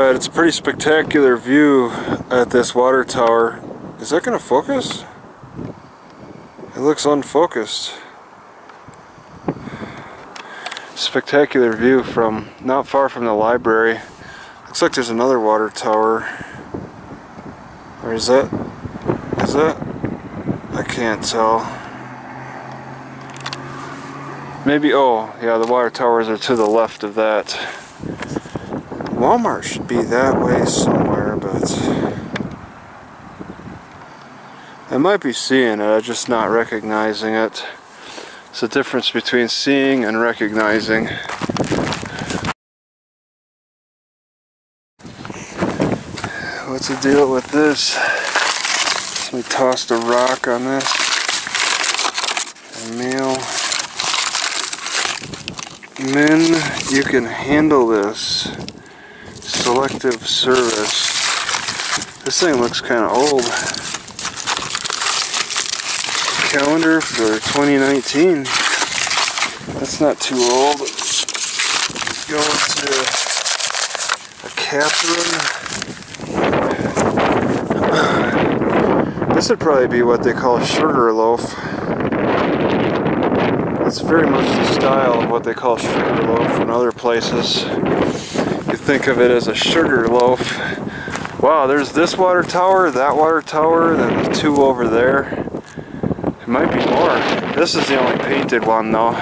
It's a pretty spectacular view at this water tower. Is that going to focus? It looks unfocused. Spectacular view from not far from the library. Looks like there's another water tower. Or is that? Is that? I can't tell. Maybe, oh yeah, the water towers are to the left of that. Walmart should be that way somewhere, but I might be seeing it, I'm just not recognizing it. It's the difference between seeing and recognizing. What's the deal with this? Let me toss a rock on this. A meal. Men, you can handle this. Selective service. This thing looks kind of old. Calendar for 2019. That's not too old. Go to a Catherine. This would probably be what they call a sugar loaf. It's very much the style of what they call sugar loaf in other places. You think of it as a sugar loaf. Wow, there's this water tower, that water tower, then the two over there. It might be more. This is the only painted one though.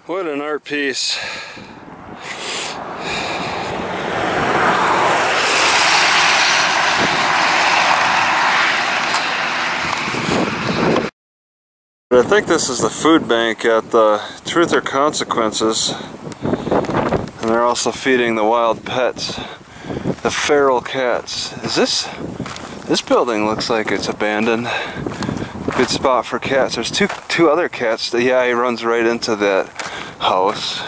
What an art piece. I think this is the food bank at the Truth or Consequences. And they're also feeding the wild pets. The feral cats. Is this building looks like it's abandoned. Good spot for cats. There's two other cats. Yeah, he runs right into that house.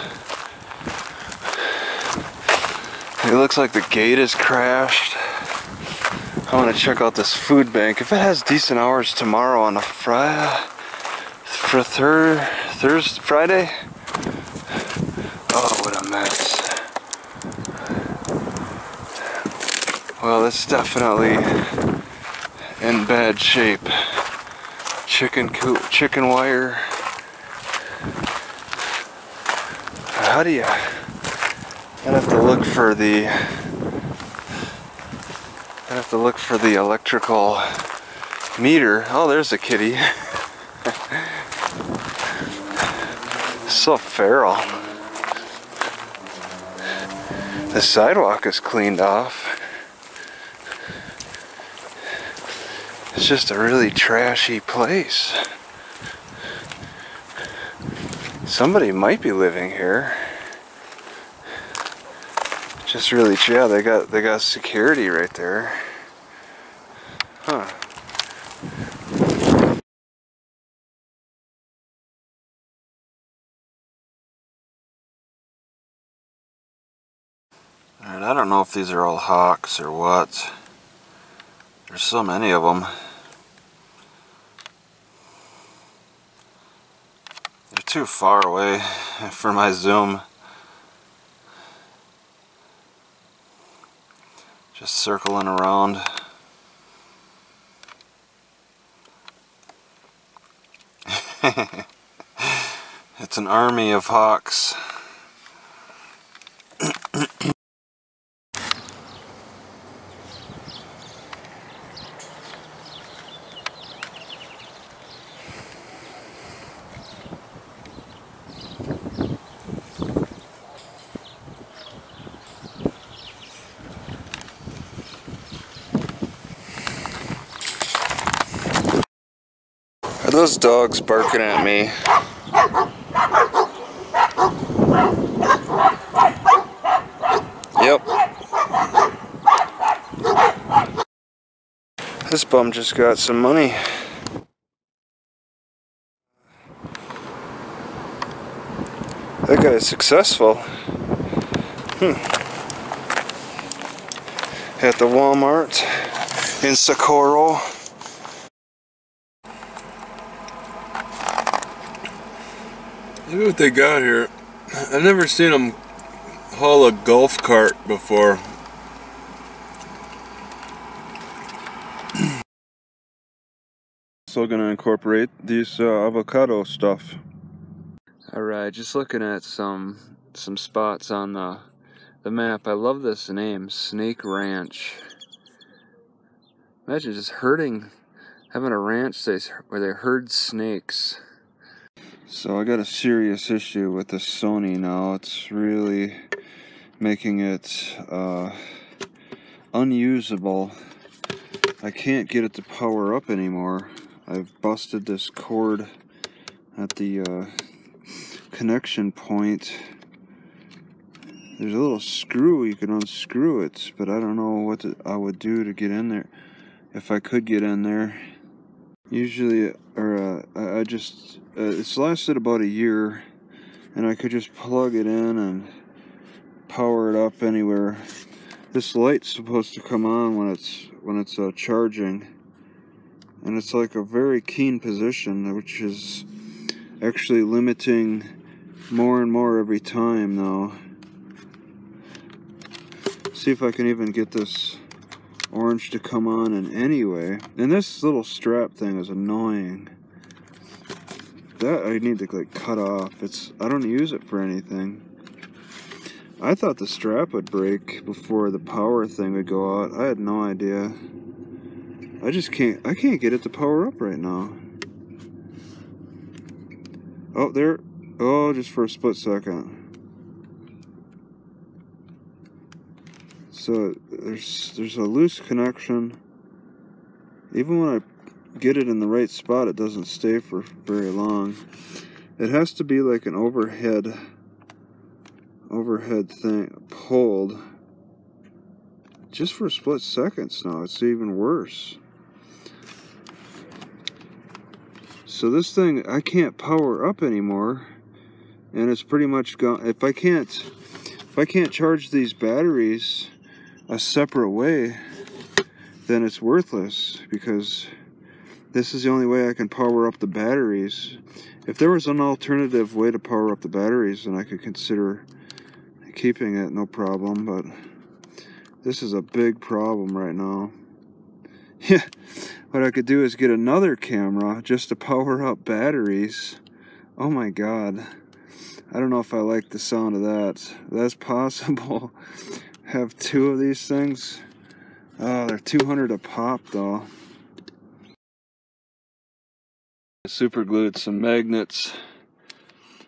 It looks like the gate is crashed. I want to check out this food bank. If it has decent hours tomorrow on a Friday. Oh, what a mess. Well, it's definitely in bad shape. Chicken coop, chicken wire. How do you? I'd have to look for the electrical meter. Oh, there's a kitty. So feral. The sidewalk is cleaned off. It's just a really trashy place. Somebody might be living here. Just really, yeah, they got security right there. Huh. Alright, I don't know if these are all hawks or what. There's so many of them. They're too far away for my zoom. Just circling around. It's an army of hawks. Are those dogs barking at me? Yep. This bum just got some money. That guy is successful. At the Walmart in Socorro. Look at what they got here. I've never seen them haul a golf cart before. Still gonna incorporate these avocado stuff. Alright, just looking at some spots on the map. I love this name, Snake Ranch. Imagine just having a ranch where they herd snakes. So I got a serious issue with the Sony now. It's really making it unusable. I can't get it to power up anymore. I've busted this cord at the connection point. There's a little screw, you can unscrew it, but I don't know what I would do to get in there, if I could get in there. Usually, I just, it's lasted about a year, and I could just plug it in and power it up anywhere. This light's supposed to come on when it's charging, and it's like a very keen position, which is actually limiting more and more every time now. See if I can even get this orange to come on in any way. And this little strap thing is annoying. That I need to like cut off. I don't use it for anything. I thought the strap would break before the power thing would go out. I had no idea. I can't get it to power up right now. Oh, there. Oh, just for a split second. So there's a loose connection. Even when I get it in the right spot, it doesn't stay for very long. It has to be like an overhead thing pulled just for split seconds now. It's even worse. So this thing, I can't power up anymore, and it's pretty much gone. If I can't charge these batteries a separate way, then it's worthless, because this is the only way I can power up the batteries. If there was an alternative way to power up the batteries, then I could consider keeping it, no problem, but this is a big problem right now. Yeah, what I could do is get another camera just to power up batteries. Oh my god. I don't know if I like the sound of that. That's possible. Have two of these things. Oh, they're $200 a pop though. I super glued some magnets.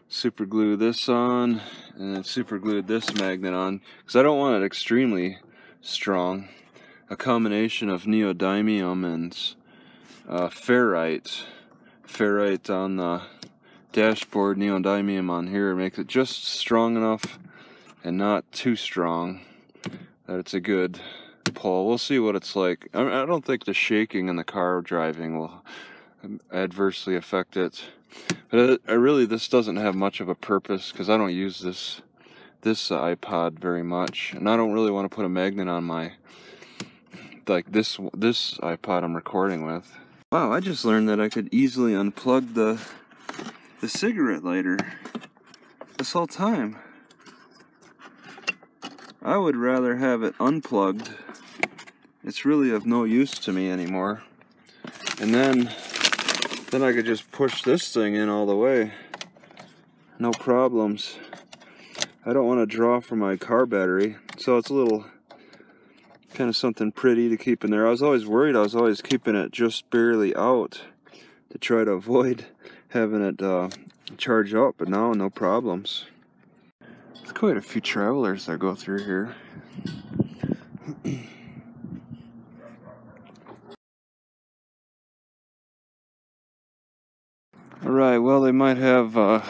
Super glue this on, and then super glued this magnet on, because I don't want it extremely strong. A combination of neodymium and ferrite. Ferrite on the dashboard, neodymium on here, makes it just strong enough and not too strong that it's a good pull. We'll see what it's like. I don't think the shaking in the car driving will adversely affect it. But this doesn't have much of a purpose, because I don't use this iPod very much, and I don't really want to put a magnet on my, like this iPod I'm recording with. Wow, I just learned that I could easily unplug the cigarette lighter this whole time. I would rather have it unplugged. It's really of no use to me anymore. And then I could just push this thing in all the way. No problems. I don't want to draw from my car battery, so it's a little kind of something pretty to keep in there. I was always worried I was always keeping it just barely out to try to avoid having it charge up, but now no problems. There's quite a few travelers that go through here. Alright, well, they might have a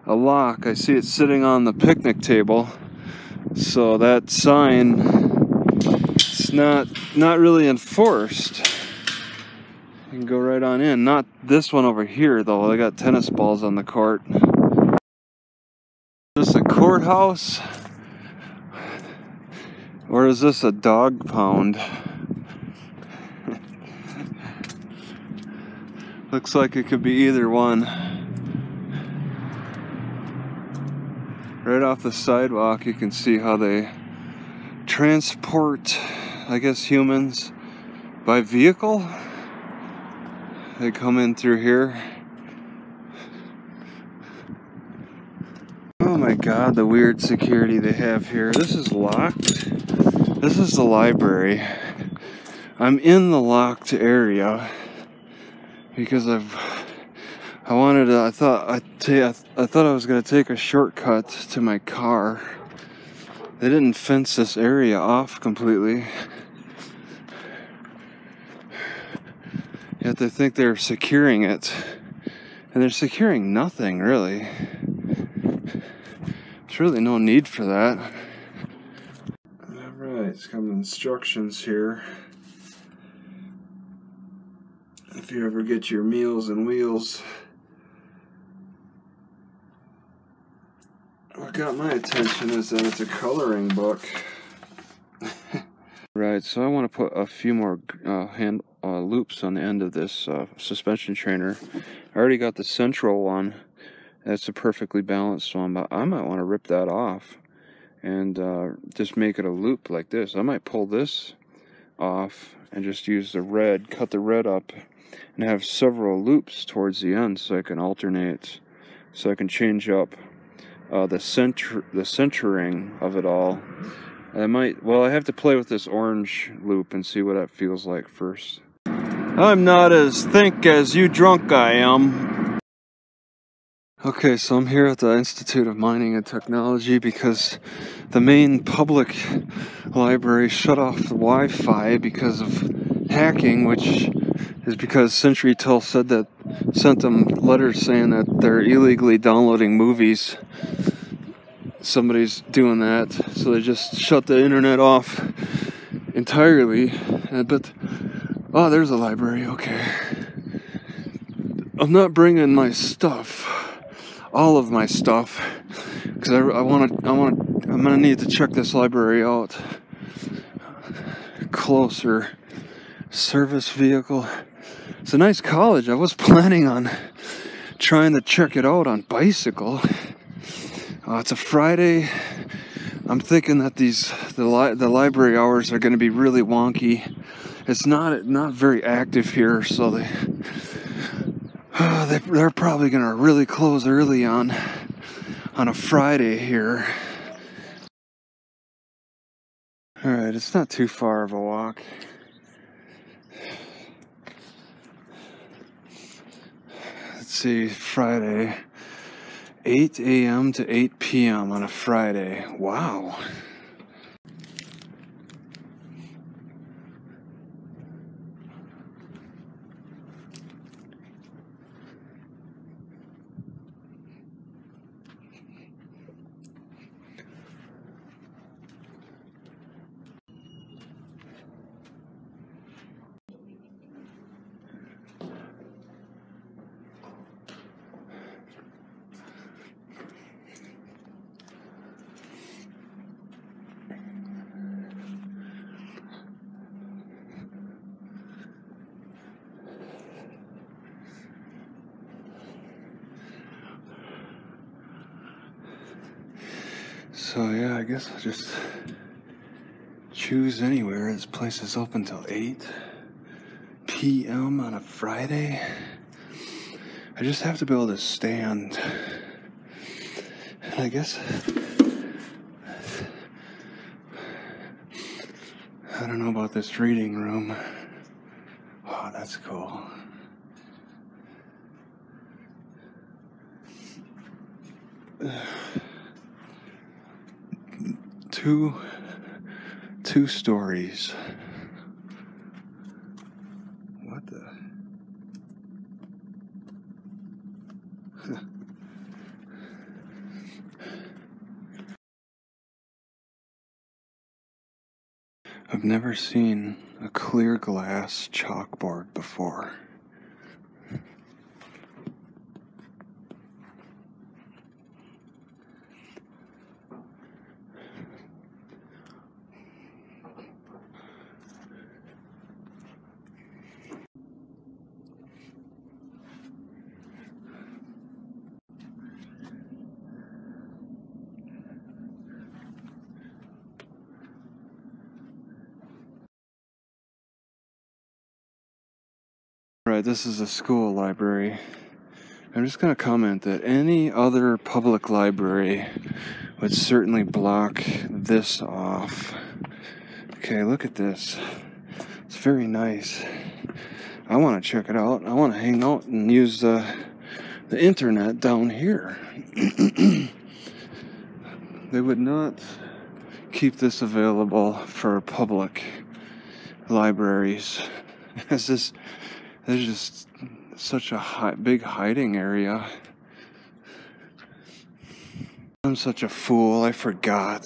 lock. I see it sitting on the picnic table, so that sign is not really enforced. You can go right on in. Not this one over here though. They got tennis balls on the court. Is this a courthouse? Or is this a dog pound? Looks like it could be either one. Right off the sidewalk, you can see how they transport, I guess, humans by vehicle. They come in through here. Oh my god, the weird security they have here. This is locked. This is the library. I'm in the locked area because I thought I was gonna take a shortcut to my car. They didn't fence this area off completely. Yet they think they're securing it. And they're securing nothing, really. There's really no need for that. Alright, it's got instructions here. If you ever get your Meals and Wheels. What got my attention is that it's a coloring book. Right, so I want to put a few more loops on the end of this suspension trainer. I already got the central one. That's a perfectly balanced one, but I might want to rip that off and just make it a loop like this. I might pull this off and just use the red, cut the red up, and have several loops towards the end so I can alternate, so I can change up the centering of it all. I have to play with this orange loop and see what that feels like first. I'm not as thick as you drunk I am. Okay, so I'm here at the Institute of Mining and Technology because the main public library shut off the Wi-Fi because of hacking, which is because CenturyTel sent them letters saying that they're illegally downloading movies. Somebody's doing that, so they just shut the internet off entirely. But oh, there's a library. Okay, I'm not bringing my stuff, all of my stuff, because I'm gonna need to check this library out closer. Service vehicle. It's a nice college. I was planning on trying to check it out on bicycle. It's a Friday. I'm thinking that the library hours are going to be really wonky. It's not very active here, so they're probably going to really close early on a Friday here. All right, it's not too far of a walk. Let's see, Friday. 8 a.m. to 8 p.m. on a Friday. Wow. So yeah, I guess I'll just choose anywhere. This place is open till 8 p.m. on a Friday. I just have to be able to stand. And I guess I don't know about this reading room. Oh, that's cool. Two stories. What the? I've never seen a clear glass chalkboard before. Right, this is a school library. I'm just going to comment that any other public library would certainly block this off. Okay, look at this. It's very nice. I want to check it out. I want to hang out and use the internet down here. They would not keep this available for public libraries. There's just such a big hiding area. I'm such a fool. I forgot.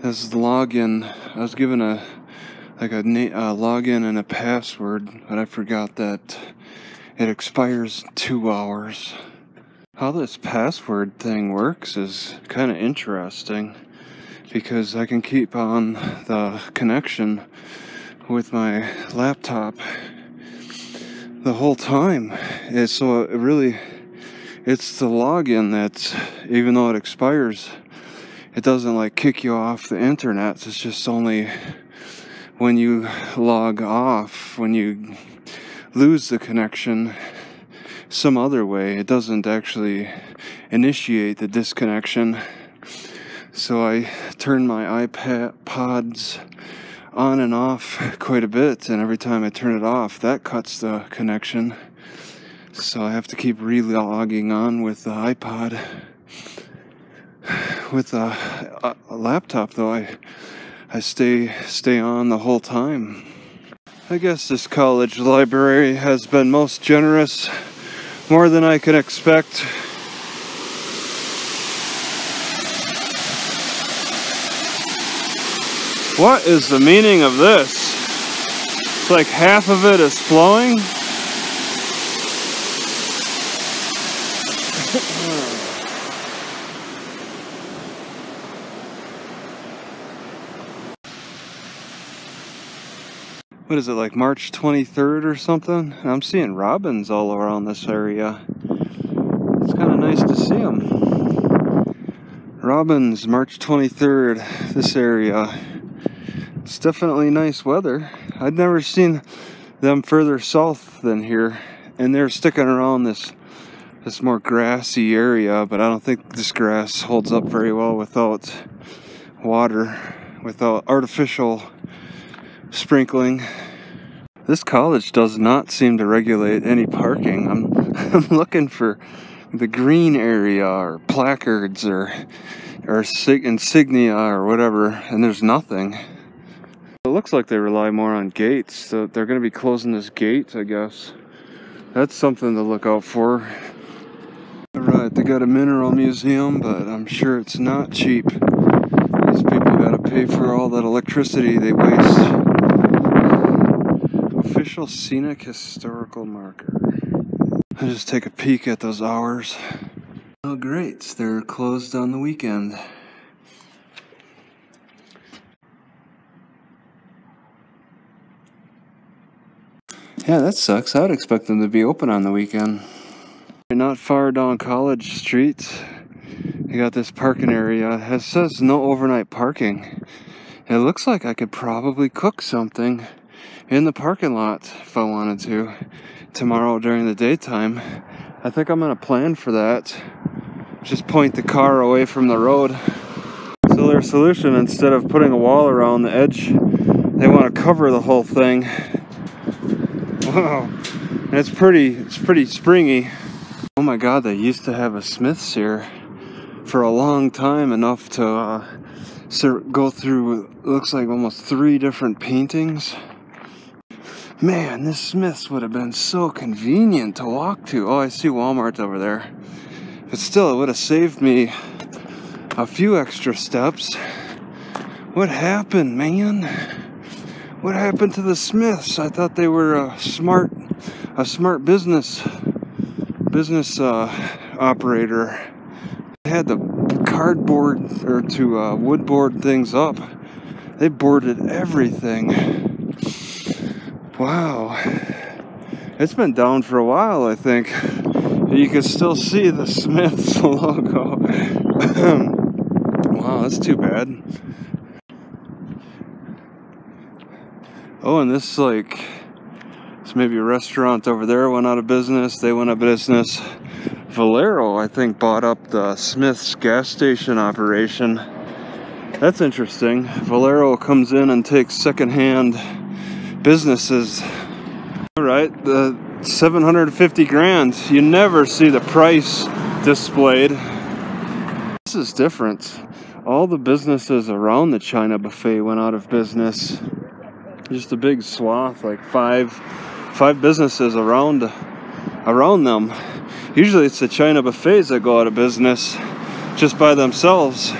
This is the login. I was given a login and a password, but I forgot that it expires in 2 hours. How this password thing works is kind of interesting, because I can keep on the connection with my laptop the whole time. It's the login that, even though it expires, it doesn't like kick you off the internet. It's just only when you log off, when you lose the connection some other way. It doesn't actually initiate the disconnection. So I turn my iPods on and off quite a bit, and every time I turn it off, that cuts the connection. So I have to keep re-logging on with the iPod. With a laptop, though, I stay on the whole time. I guess this college library has been most generous, more than I could expect. What is the meaning of this? It's like half of it is flowing. What is it, like March 23rd or something? I'm seeing robins all around this area. It's kind of nice to see them. Robins, March 23rd, this area. It's definitely nice weather. I'd never seen them further south than here, and they're sticking around this more grassy area, but I don't think this grass holds up very well without water, without artificial sprinkling. This college does not seem to regulate any parking. I'm looking for the green area or placards or insignia or whatever, and there's nothing. It looks like they rely more on gates, so they're going to be closing this gate, I guess. That's something to look out for. Alright, they got a mineral museum, but I'm sure it's not cheap. These people gotta pay for all that electricity they waste. Official scenic historical marker. I'll just take a peek at those hours. Oh great, they're closed on the weekend. Yeah, that sucks. I would expect them to be open on the weekend. Not far down College Street, you got this parking area. It says no overnight parking. It looks like I could probably cook something in the parking lot if I wanted to tomorrow during the daytime. I think I'm gonna plan for that. Just point the car away from the road. So their solution, instead of putting a wall around the edge, they want to cover the whole thing. Wow, and it's pretty springy. Oh my god, they used to have a Smith's here for a long time, enough to go through, looks like almost 3 different paintings. Man, this Smith's would have been so convenient to walk to. Oh, I see Walmart over there. But still, it would have saved me a few extra steps. What happened, man? What happened to the Smiths? I thought they were a smart business operator. They had the cardboard or to wood board things up. They boarded everything. Wow. It's been down for a while, I think. You can still see the Smiths logo. Wow, that's too bad. Oh, and this So maybe a restaurant over there went out of business. They went out of business. Valero, I think, bought up the Smith's gas station operation. That's interesting. Valero comes in and takes secondhand businesses. All right, the 750 grand. You never see the price displayed. This is different. All the businesses around the China buffet went out of business. Just a big swath, like five businesses around them. Usually it's the China buffets that go out of business just by themselves.